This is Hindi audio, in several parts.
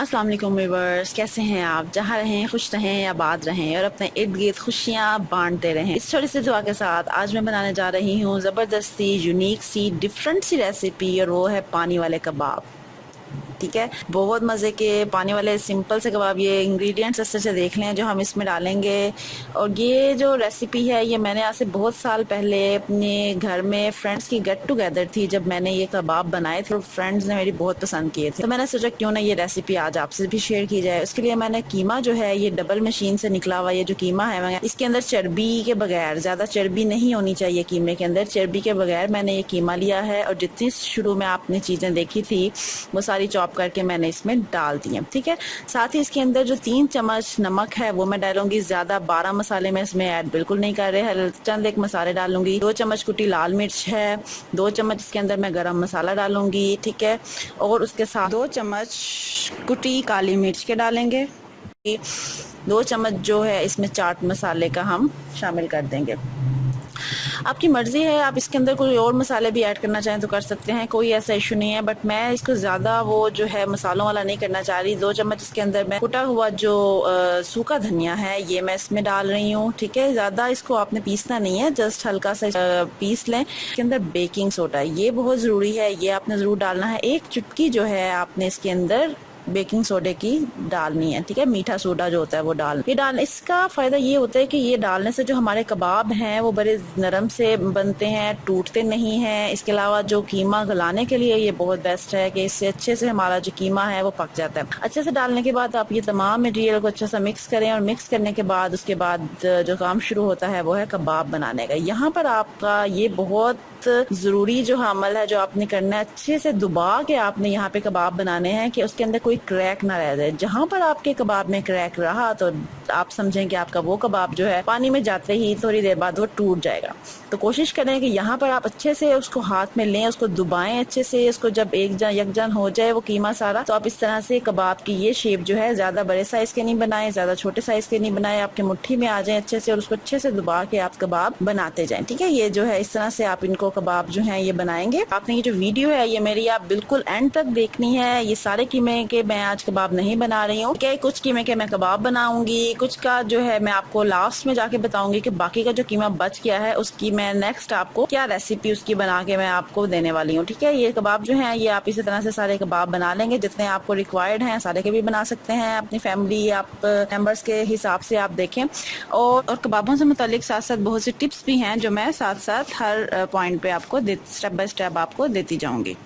अस्सलाम वालेकुम व्यूअर्स, कैसे हैं आप? जहाँ रहें खुश रहें, आबाद रहें और अपने इर्द गिर्द खुशियाँ बांटते रहें। इस छोटी सी दुआ के साथ आज मैं बनाने जा रही हूँ ज़बरदस्ती यूनिक सी डिफरेंट सी रेसिपी, और वो है पानी वाले कबाब। ठीक है, बहुत मज़े के पानी वाले सिंपल से कबाब। ये इंग्रेडिएंट्स अच्छे से देख लें जो हम इसमें डालेंगे। और ये जो रेसिपी है ये मैंने आज से बहुत साल पहले अपने घर में फ्रेंड्स की गेट टुगेदर थी, जब मैंने ये कबाब बनाए थे और फ्रेंड्स ने मेरी बहुत पसंद किए थे, तो मैंने सोचा क्यों ना ये रेसिपी आज आपसे भी शेयर की जाए। उसके लिए मैंने कीमा जो है ये डबल मशीन से निकला हुआ ये जो कीमा है, इसके अंदर चर्बी के बगैर, ज़्यादा चर्बी नहीं होनी चाहिए कीमे के अंदर, चर्बी के बगैर मैंने ये कीमा लिया है। और जितनी शुरू में आपने चीज़ें देखी थी वो सारी चॉप करके मैंने इसमें डाल दी है। ठीक है, साथ ही इसके अंदर जो 3 चम्मच नमक है वो मैं डालूंगी। ज्यादा 12 मसाले में इसमें ऐड बिल्कुल नहीं कर रहे, चंद एक मसाले डालूंगी। 2 चम्मच कुटी लाल मिर्च है, 2 चम्मच इसके अंदर मैं गरम मसाला डालूंगी। ठीक है, और उसके साथ 2 चम्मच कुटी काली मिर्च के डालेंगे। 2 चम्मच जो है इसमें चाट मसाले का हम शामिल कर देंगे। आपकी मर्जी है, आप इसके अंदर कोई और मसाले भी ऐड करना चाहें तो कर सकते हैं, कोई ऐसा इशू नहीं है। बट मैं इसको ज़्यादा वो जो है मसालों वाला नहीं करना चाह रही। 2 चम्मच इसके अंदर मैं कुटा हुआ जो सूखा धनिया है ये मैं इसमें डाल रही हूँ। ठीक है, ज़्यादा इसको आपने पीसना नहीं है, जस्ट हल्का सा पीस लें। इसके अंदर बेकिंग सोडा ये बहुत ज़रूरी है, ये आपने ज़रूर डालना है। 1 चुटकी जो है आपने इसके अंदर बेकिंग सोडे की डालनी है। ठीक है, मीठा सोडा जो होता है वो डाल इसका फायदा ये होता है कि ये डालने से जो हमारे कबाब हैं वो बड़े नरम से बनते हैं, टूटते नहीं हैं। इसके अलावा जो कीमा गलाने के लिए ये बहुत बेस्ट है कि इससे अच्छे से हमारा जो कीमा है वो पक जाता है। अच्छे से डालने के बाद आप ये तमाम मटेरियल को अच्छे से मिक्स करें, और मिक्स करने के बाद उसके बाद जो काम शुरू होता है वो है कबाब बनाने का। यहाँ पर आपका ये बहुत जरूरी जो अमल है जो आपने करना है, अच्छे से दबा के आपने यहाँ पे कबाब बनाने हैं कि उसके अंदर कोई क्रैक ना रह जाए। जहां पर आपके कबाब में क्रैक रहा तो आप समझें कि आपका वो कबाब जो है पानी में जाते ही थोड़ी देर बाद वो टूट जाएगा। तो कोशिश करें कि यहाँ पर आप अच्छे से उसको हाथ में लें, उसको दबाएं अच्छे से। उसको जब यकजन हो जाए वो कीमा सारा, तो आप इस तरह से कबाब की ये शेप जो है, ज्यादा बड़े साइज के नहीं बनाए, ज्यादा छोटे साइज के नहीं बनाए, आपके मुट्ठी में आ जाए अच्छे से, और उसको अच्छे से दबा के आप कबाब बनाते जाएं। ठीक है, ये जो है इस तरह से आप इनको कबाब जो है ये बनाएंगे। आपने ये जो वीडियो है ये मेरी आप बिल्कुल एंड तक देखनी है। ये सारे कीमे के मैं आज कबाब नहीं बना रही हूँ, क्या कुछ कीमे के मैं कबाब बनाऊंगी, कुछ का जो है मैं आपको लास्ट में जाके बताऊंगी कि बाकी का जो कीमा बच गया है उसकी मैं नेक्स्ट आपको क्या रेसिपी उसकी बना के मैं आपको देने वाली हूँ। ठीक है, ये कबाब जो है ये आप इसी तरह से सारे कबाब बना लेंगे, जितने आपको रिक्वायर्ड हैं सारे के भी बना सकते हैं। अपनी फैमिली आप मेंबर्स के हिसाब से आप देखें। और कबाबों से मुतालिक साथ साथ बहुत सी टिप्स भी हैं जो मैं साथ साथ हर पॉइंट पे आपको स्टेप बाय स्टेप आपको देती जाऊंगी।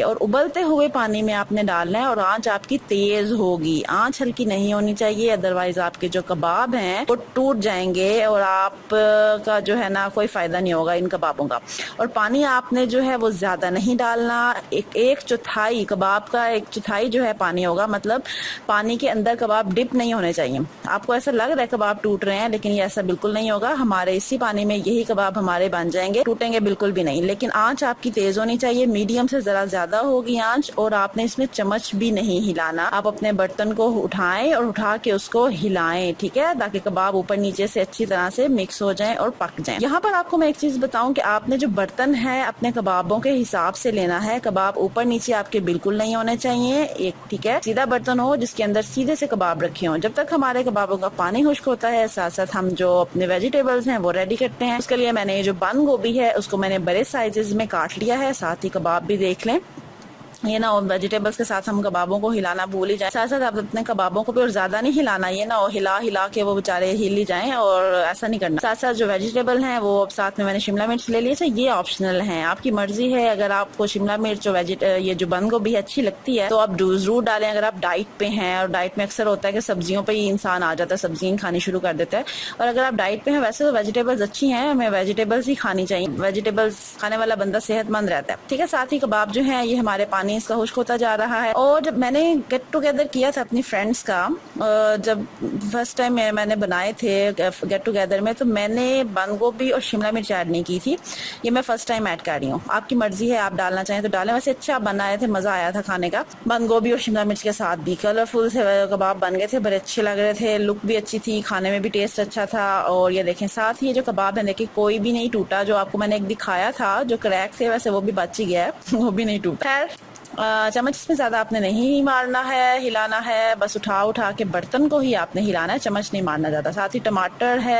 और उबलते हुए पानी में आपने डालना है, और आंच आपकी तेज होगी, आंच हल्की नहीं होनी चाहिए, अदरवाइज आपके जो कबाब हैं वो टूट जाएंगे और आप का जो है ना कोई फायदा नहीं होगा इन कबाबों का। और पानी आपने जो है वो ज्यादा नहीं डालना, एक चौथाई कबाब का 1/4 जो है पानी होगा, मतलब पानी के अंदर कबाब डिप नहीं होने चाहिए। आपको ऐसा लग रहा है कबाब टूट रहे हैं, लेकिन ये ऐसा बिल्कुल नहीं होगा। हमारे इसी पानी में यही कबाब हमारे बन जाएंगे, टूटेंगे बिल्कुल भी नहीं। लेकिन आंच आपकी तेज होनी चाहिए, मीडियम से जरा ज्यादा होगी आंच, और आपने इसमें चम्मच भी नहीं हिलाना। आप अपने बर्तन को उठाएं और उठा के उसको हिलाएं। ठीक है, ताकि कबाब ऊपर नीचे से अच्छी तरह से मिक्स हो जाएं और पक जाएं। यहाँ पर आपको मैं एक चीज बताऊं कि आपने जो बर्तन है अपने कबाबों के हिसाब से लेना है। कबाब ऊपर नीचे आपके बिल्कुल नहीं होने चाहिए। एक ठीक है सीधा बर्तन हो जिसके अंदर सीधे से कबाब रखे हों। जब तक हमारे कबाबों का पानी खुश्क होता है, साथ साथ हम जो अपने वेजिटेबल्स हैं वो रेडी करते हैं। उसके लिए मैंने ये जो बंद गोभी है उसको मैंने बड़े साइजेस में काट लिया है। साथ ही कबाब भी देख लें, ये ना वेजिटेबल्स के साथ हम कबाबों को हिलाना भूल ही जाए। साथ साथ आप अपने कबाबों को भी और ज्यादा नहीं हिलाना, ये ना हिला हिला के वो बेचारे हिल ही जाएं, और ऐसा नहीं करना। साथ साथ जो वेजिटेबल हैं वो साथ में मैंने शिमला मिर्च ले लिए, ये ऑप्शनल है, आपकी मर्जी है। अगर आपको शिमला मिर्च ये जो बंद गोभी अच्छी लगती है तो आप जरूर डालें। अगर आप डाइट पे हैं, और डाइट में अक्सर होता है कि सब्जियों पे ही इंसान आ जाता है, सब्जियां खानी शुरू कर देता है। और अगर आप डाइट पे हैं, वैसे तो वेजिटेबल्स अच्छी हैं, हमें वेजिटेबल्स ही खानी चाहिए। वेजिटेबल्स खाने वाला बंदा सेहतमंद रहता है। ठीक है, साथ ही कबाब जो है ये हमारे पानी इसका खुश्क होता जा रहा है। और जब मैंने गेट टुगेदर किया था अपनी फ्रेंड्स का, जब फर्स्ट टाइम मैंने बनाए थे गेट टुगेदर में, तो मैंने बंद गोभी और शिमला मिर्च ऐड नहीं की थी। ये मैं फर्स्ट टाइम ऐड कर रही हूँ, आपकी मर्जी है, आप डालना चाहें तो डालें। वैसे अच्छा बनाए थे, मजा आया था खाने का। बंद गोभी और शिमला मिर्च के साथ भी कलरफुल से कबाब बन गए थे, बड़े अच्छे लग रहे थे, लुक भी अच्छी थी, खाने में भी टेस्ट अच्छा था। और ये देखें, साथ ही ये जो कबाब है देखिए कोई भी नहीं टूटा। जो आपको मैंने एक दिखाया था जो क्रैक थे, वैसे वो भी बच ही गया है, वो भी नहीं टूटा। खैर चम्मच इसमें ज़्यादा आपने नहीं मारना है, हिलाना है, बस उठा उठा के बर्तन को ही आपने हिलाना है, चम्मच नहीं मारना ज़्यादा। साथ ही टमाटर है,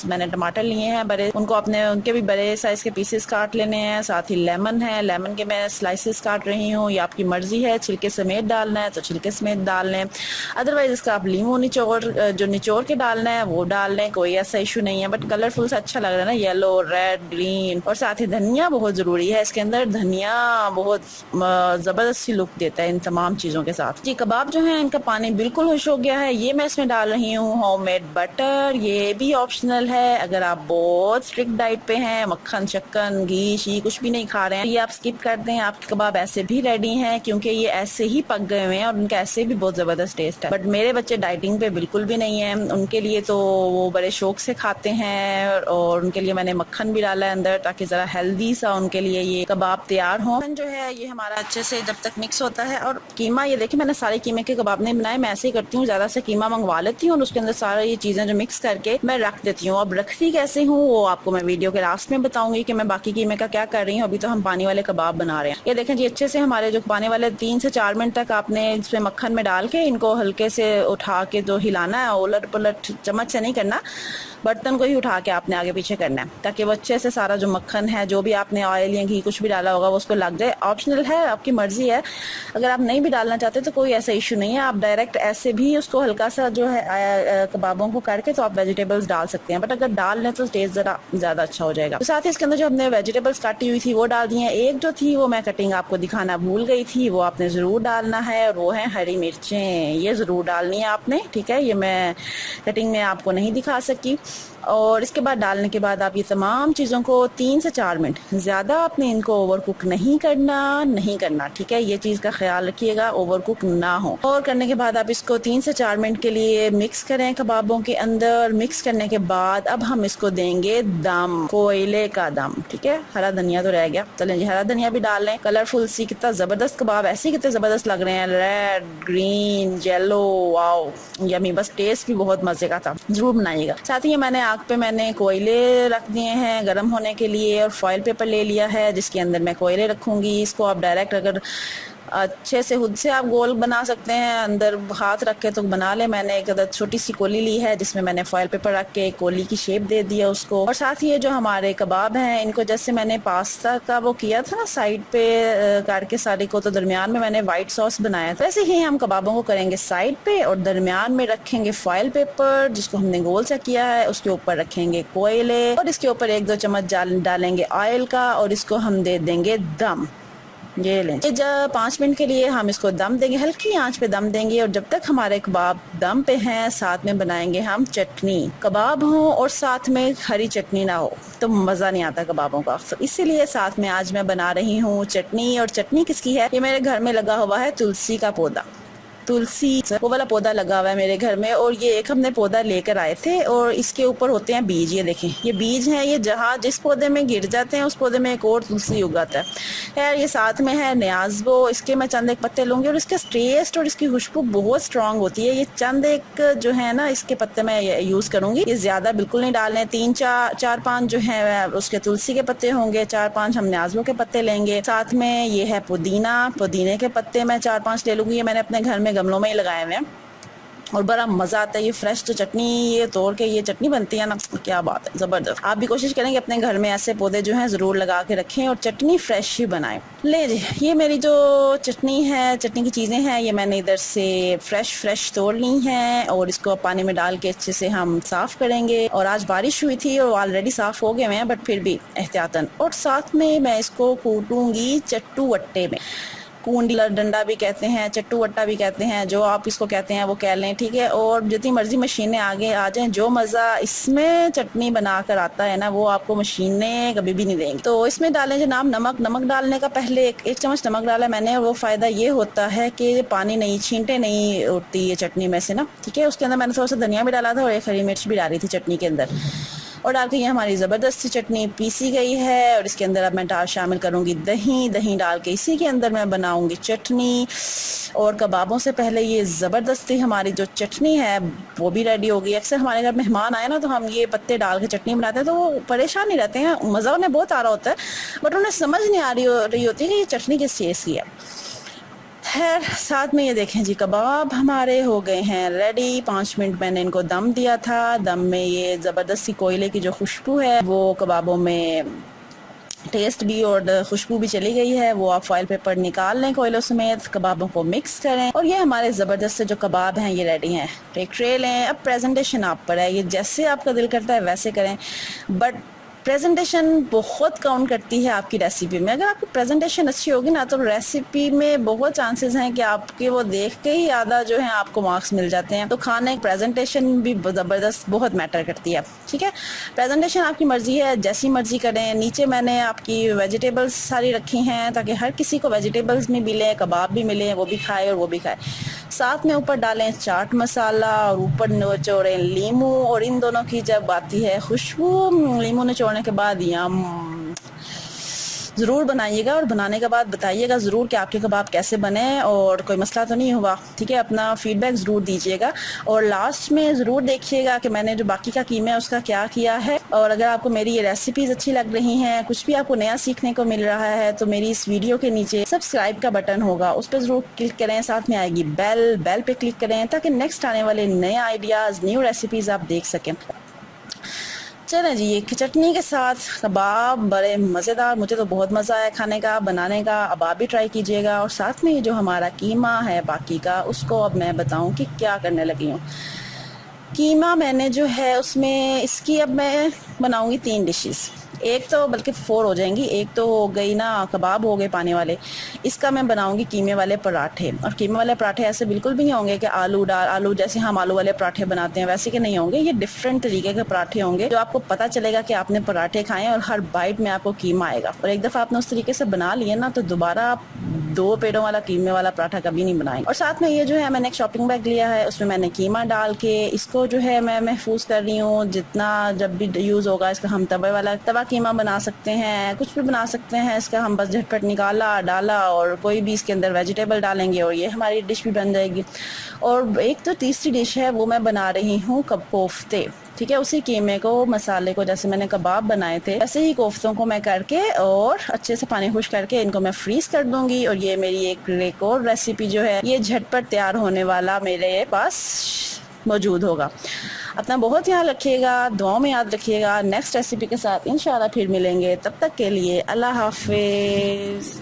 मैंने टमाटर लिए हैं बड़े, उनको अपने उनके भी बड़े साइज़ के पीसेस काट लेने हैं। साथ ही लेमन है, लेमन के मैं स्लाइसेस काट रही हूँ, ये आपकी मर्जी है, छिलके समेत डालना है तो छिलके समेत डाल लें, अदरवाइज इसका आप लीमू निचोड़ के डालना है वो डाल लें, कोई ऐसा इशू नहीं है। बट कलरफुल सा अच्छा लग रहा है ना, येलो, रेड, ग्रीन। और साथ ही धनिया बहुत ज़रूरी है इसके अंदर, धनिया बहुत ज़बरदस्त लुक देता है इन तमाम चीज़ों के साथ। जी कबाब जो है इनका पानी बिल्कुल खुश हो गया है। ये मैं इसमें डाल रही हूँ होममेड बटर, ये भी ऑप्शनल है। अगर आप बहुत स्ट्रिक्ट डाइट पे हैं, मक्खन शक्कन घी शी कुछ भी नहीं खा रहे हैं, ये आप स्किप कर दें, आपके कबाब ऐसे भी रेडी हैं, क्योंकि ये ऐसे ही पक गए हुए हैं और उनका ऐसे भी बहुत ज़बरदस्त टेस्ट है। बट मेरे बच्चे डाइटिंग पे बिल्कुल भी नहीं है, उनके लिए तो वो बड़े शौक से खाते हैं और उनके लिए मैंने मक्खन भी डाला है अंदर, ताकि ज़रा हेल्दी सा उनके लिए ये कबाब तैयार हो। जो है ये हमारा अच्छे से जब तक मिक्स होता है, और कीमा ये देखिए मैंने सारे कीमे के कबाब नहीं बनाए, मैं ऐसे ही करती हूँ, ज़्यादा से कीमा मंगवा लेती हूँ और उसके अंदर सारी ये चीज़ें जो मिक्स करके मैं रख देती हूँ। अब रखती कैसे हूँ वो आपको मैं वीडियो के लास्ट में बताऊंगी कि मैं बाकी कीमे का क्या कर रही हूँ। अभी तो हम पानी वाले कबाब बना रहे हैं। ये देखें जी, अच्छे से हमारे जो पानी वाले 3 से 4 मिनट तक आपने इसमें मक्खन में डाल के इनको हल्के से उठा के जो हिलाना है, उलट पुलट चम्मच से नहीं करना, बर्तन को ही उठा के आपने आगे पीछे करना है, ताकि वो अच्छे से सारा जो मक्खन है, जो भी आपने ऑयल या घी कुछ भी डाला होगा वो उसको लग जाए। ऑप्शनल है, आपकी मर्जी है, अगर आप नहीं भी डालना चाहते तो कोई ऐसा इशू नहीं है, आप डायरेक्ट ऐसे भी उसको हल्का सा जो है कबाबों को करके तो आप वेजिटेबल्स डाल सकते हैं, बट अगर डाल लें तो टेस्ट ज़रा ज़्यादा अच्छा हो जाएगा। तो साथ ही इसके अंदर जो हमने वेजिटेबल्स काटी हुई थी वो डाल दी हैं। एक जो थी वो मैं कटिंग आपको दिखाना भूल गई थी, वो आपने ज़रूर डालना है, और वो है हरी मिर्चें, ये ज़रूर डालनी है आपने, ठीक है, ये मैं कटिंग में आपको नहीं दिखा सकी। और इसके बाद डालने के बाद आप ये तमाम चीज़ों को 3 से 4 मिनट, ज़्यादा आपने इनको ओवर कुक नहीं करना, ठीक है, ये चीज़ का ख्याल रखिएगा, ओवर कुक ना हो। और करने के बाद आप इसको 3 से 4 मिनट के लिए मिक्स करें कबाबों के अंदर। मिक्स करने के बाद अब हम इसको देंगे दम, कोयले का दम, ठीक है। हरा धनिया तो रह गया, चलें जी हरा धनिया भी डाल लें। कलरफुल सी कितना ज़बरदस्त कबाब, ऐसे कितने ज़बरदस्त लग रहे हैं, red, green, yellow, wow yummy, बस टेस्ट भी बहुत मज़े का था, ज़रूर बनाइएगा। साथ ही मैंने आग पे मैंने कोयले रख दिए हैं गर्म होने के लिए, और फॉइल पेपर ले लिया है जिसके अंदर मैं कोयले रखूंगी। इसको आप डायरेक्ट अगर अच्छे से खुद से आप गोल बना सकते हैं, अंदर हाथ रख के तो बना ले। मैंने एक छोटी सी कोली ली है जिसमें मैंने फॉइल पेपर रख के कोली की शेप दे दिया उसको। और साथ ही ये जो हमारे कबाब हैं इनको जैसे मैंने पास्ता का वो किया था ना साइड पे करके सारे को, तो दरमियान में मैंने व्हाइट सॉस बनाया था, ऐसे ही हम कबाबों को करेंगे साइड पे, और दरमियान में रखेंगे फॉइल पेपर जिसको हमने गोल सा किया है, उसके ऊपर रखेंगे कोयले, और इसके ऊपर 1-2 चम्मच डालेंगे ऑयल का, और इसको हम दे देंगे दम। ये लें, जब 5 मिनट के लिए हम इसको दम देंगे, हल्की आंच पे दम देंगे, और जब तक हमारे कबाब दम पे हैं साथ में बनाएंगे हम चटनी। कबाब हो और साथ में हरी चटनी ना हो तो मज़ा नहीं आता कबाबों का, तो इसीलिए साथ में आज मैं बना रही हूँ चटनी। और चटनी किसकी है, ये मेरे घर में लगा हुआ है तुलसी का पौधा, तुलसी वो वाला पौधा लगा हुआ है मेरे घर में, और ये एक हमने पौधा लेकर आए थे, और इसके ऊपर होते हैं बीज, ये देखें ये बीज हैं, ये जहाँ जिस पौधे में गिर जाते हैं उस पौधे में एक और तुलसी उगाता है। खैर ये साथ में है न्याज़बो, इसके मैं चंद एक पत्ते लूँगी, और इसका टेस्ट और इसकी खुशबू बहुत स्ट्रांग होती है। ये चंद एक जो है ना इसके पत्ते मैं यूज़ करूँगी, ये ज़्यादा बिल्कुल नहीं डालने, 3-4-5 जो है उसके तुलसी के पत्ते होंगे, 4-5 हम न्याज़बो के पत्ते लेंगे। साथ में ये है पुदीना, पुदीने के पत्ते मैं 4-5 ले लूँगी, ये मैंने अपने घर में गमलों में ही लगाए हुए हैं, और बड़ा मज़ा आता है। ये फ्रेश जो चटनी ये तोड़ के ये चटनी बनती है ना, क्या बात है, ज़बरदस्त। आप भी कोशिश करेंगे अपने घर में ऐसे पौधे जो हैं ज़रूर लगा के रखें और चटनी फ्रेश ही बनाएं। ले जी, ये मेरी जो चटनी है, चटनी की चीज़ें हैं, ये मैंने इधर से फ्रेश तोड़ ली हैं, और इसको पानी में डाल के अच्छे से हम साफ़ करेंगे। और आज बारिश हुई थी और ऑलरेडी साफ़ हो गए हैं, बट फिर भी एहतियातन। और साथ में मैं इसको कूटूँगी चट्टू वट्टे में, कूंडी डंडा भी कहते हैं, चट्टू वट्टा भी कहते हैं, जो आप इसको कहते हैं वो कह लें, ठीक है। और जितनी मर्जी मशीनें आगे आ जाएं, जो मज़ा इसमें चटनी बनाकर आता है ना वो आपको मशीनें कभी भी नहीं देंगी। तो इसमें डालें जनाब नमक डालने का पहले एक चम्मच नमक डाला मैंने, और वो फ़ायदा ये होता है कि पानी नहीं, छींटे नहीं उठती ये चटनी में से ना, ठीक है। उसके अंदर मैंने थोड़ा सा धनिया भी डाला था और एक हरी मिर्च भी डाली थी चटनी के अंदर, और डाल के ये हमारी ज़बरदस्त सी चटनी पीसी गई है। और इसके अंदर अब मैं शामिल करूँगी दही डाल के इसी के अंदर मैं बनाऊँगी चटनी। और कबाबों से पहले ये ज़बरदस्ती हमारी जो चटनी है वो भी रेडी हो गई। अक्सर हमारे घर मेहमान आए ना तो हम ये पत्ते डाल के चटनी बनाते हैं, तो वो परेशान नहीं रहते हैं, मज़ा उन्हें बहुत आ रहा होता है, बट उन्हें समझ नहीं आ रही होती कि ये चटनी किस चीज़ की है। खैर साथ में ये देखें जी, कबाब हमारे हो गए हैं रेडी। 5 मिनट मैंने इनको दम दिया था। दम में ये ज़बरदस्ती कोयले की जो खुशबू है वो कबाबों में टेस्ट भी और खुशबू भी चली गई है। वो आप फॉइल पेपर निकाल लें कोयलों समेत, कबाबों को मिक्स करें और ये हमारे ज़बरदस्त से जो कबाब हैं ये रेडी हैं। एक ट्रे लें। अब प्रेजेंटेशन आप पर है, ये जैसे आपका दिल करता है वैसे करें, बट प्रेजेंटेशन बहुत काउंट करती है आपकी रेसिपी में। अगर आपकी प्रेजेंटेशन अच्छी होगी ना तो रेसिपी में बहुत चांसेस हैं कि आपके वो देख के ही आधा जो है आपको मार्क्स मिल जाते हैं। तो खाने प्रेजेंटेशन भी ज़बरदस्त बहुत मैटर करती है। ठीक है, प्रेजेंटेशन आपकी मर्ज़ी है, जैसी मर्ज़ी करें। नीचे मैंने आपकी वेजिटेबल्स सारी रखी हैं ताकि हर किसी को वेजिटेबल्स भी मिले, कबाब भी मिले, वो भी खाए और वो भी खाए। साथ में ऊपर डालें चाट मसाला और ऊपर निचोड़ें लीमू। और इन दोनों की जब आती है खुशबू लीमू निचोड़ने के बाद, यम, ज़रूर बनाइएगा और बनाने के बाद बताइएगा ज़रूर कि आपके कबाब कैसे बने और कोई मसला तो नहीं हुआ। ठीक है, अपना फीडबैक ज़रूर दीजिएगा और लास्ट में ज़रूर देखिएगा कि मैंने जो बाकी का कीमा है उसका क्या किया है। और अगर आपको मेरी ये रेसिपीज़ अच्छी लग रही हैं, कुछ भी आपको नया सीखने को मिल रहा है, तो मेरी इस वीडियो के नीचे सब्सक्राइब का बटन होगा, उस पर ज़रूर क्लिक करें। साथ में आएगी बेल पे क्लिक करें ताकि नेक्स्ट आने वाले नए आइडियाज़, न्यू रेसिपीज़ आप देख सकें। चलें जी, ये चटनी के साथ कबाब बड़े मज़ेदार, मुझे तो बहुत मज़ा आया खाने का, बनाने का। अब आप भी ट्राई कीजिएगा। और साथ में ये जो हमारा कीमा है बाकी का, उसको अब मैं बताऊं कि क्या करने लगी हूँ। कीमा मैंने जो है उसमें इसकी अब मैं बनाऊंगी 3 डिशेस, एक तो बल्कि 4 हो जाएंगी। एक तो हो गई ना कबाब हो गए पानी वाले, इसका मैं बनाऊंगी कीमे वाले पराठे। और कीमे वाले पराठे ऐसे बिल्कुल भी नहीं होंगे कि आलू जैसे हम आलू वाले पराठे बनाते हैं वैसे के नहीं होंगे। ये डिफरेंट तरीके के पराठे होंगे जो आपको पता चलेगा कि आपने पराठे खाए और हर बाइट में आपको कीमा आएगा। और एक दफ़ा आपने उस तरीके से बना लिए ना तो दोबारा आप 2 पेड़ों वाला कीमे वाला पराठा कभी नहीं बनाएंगे। और साथ में ये जो है मैंने एक शॉपिंग बैग लिया है, उसमें मैंने कीमा डाल के इसको जो है मैं महफूज कर रही हूँ। जितना जब भी यूज़ होगा इसका हम तवा कीमा बना सकते हैं, कुछ भी बना सकते हैं इसका। हम बस झटपट निकाला, डाला और कोई भी इसके अंदर वेजिटेबल डालेंगे और ये हमारी डिश भी बन जाएगी। और एक तो तीसरी डिश है वो मैं बना रही हूँ कोफ्ते। ठीक है, उसी कीमे को, मसाले को, जैसे मैंने कबाब बनाए थे ऐसे ही कोफ्तों को मैं करके और अच्छे से पानी खुश करके इनको मैं फ्रीज कर दूंगी। और ये मेरी एक और रेसिपी जो है ये झटपट तैयार होने वाला मेरे पास मौजूद होगा। अपना बहुत ख्याल रखिएगा, दुआओं में याद रखिएगा। नेक्स्ट रेसिपी के साथ इंशाल्लाह फिर मिलेंगे, तब तक के लिए अल्लाह हाफिज़।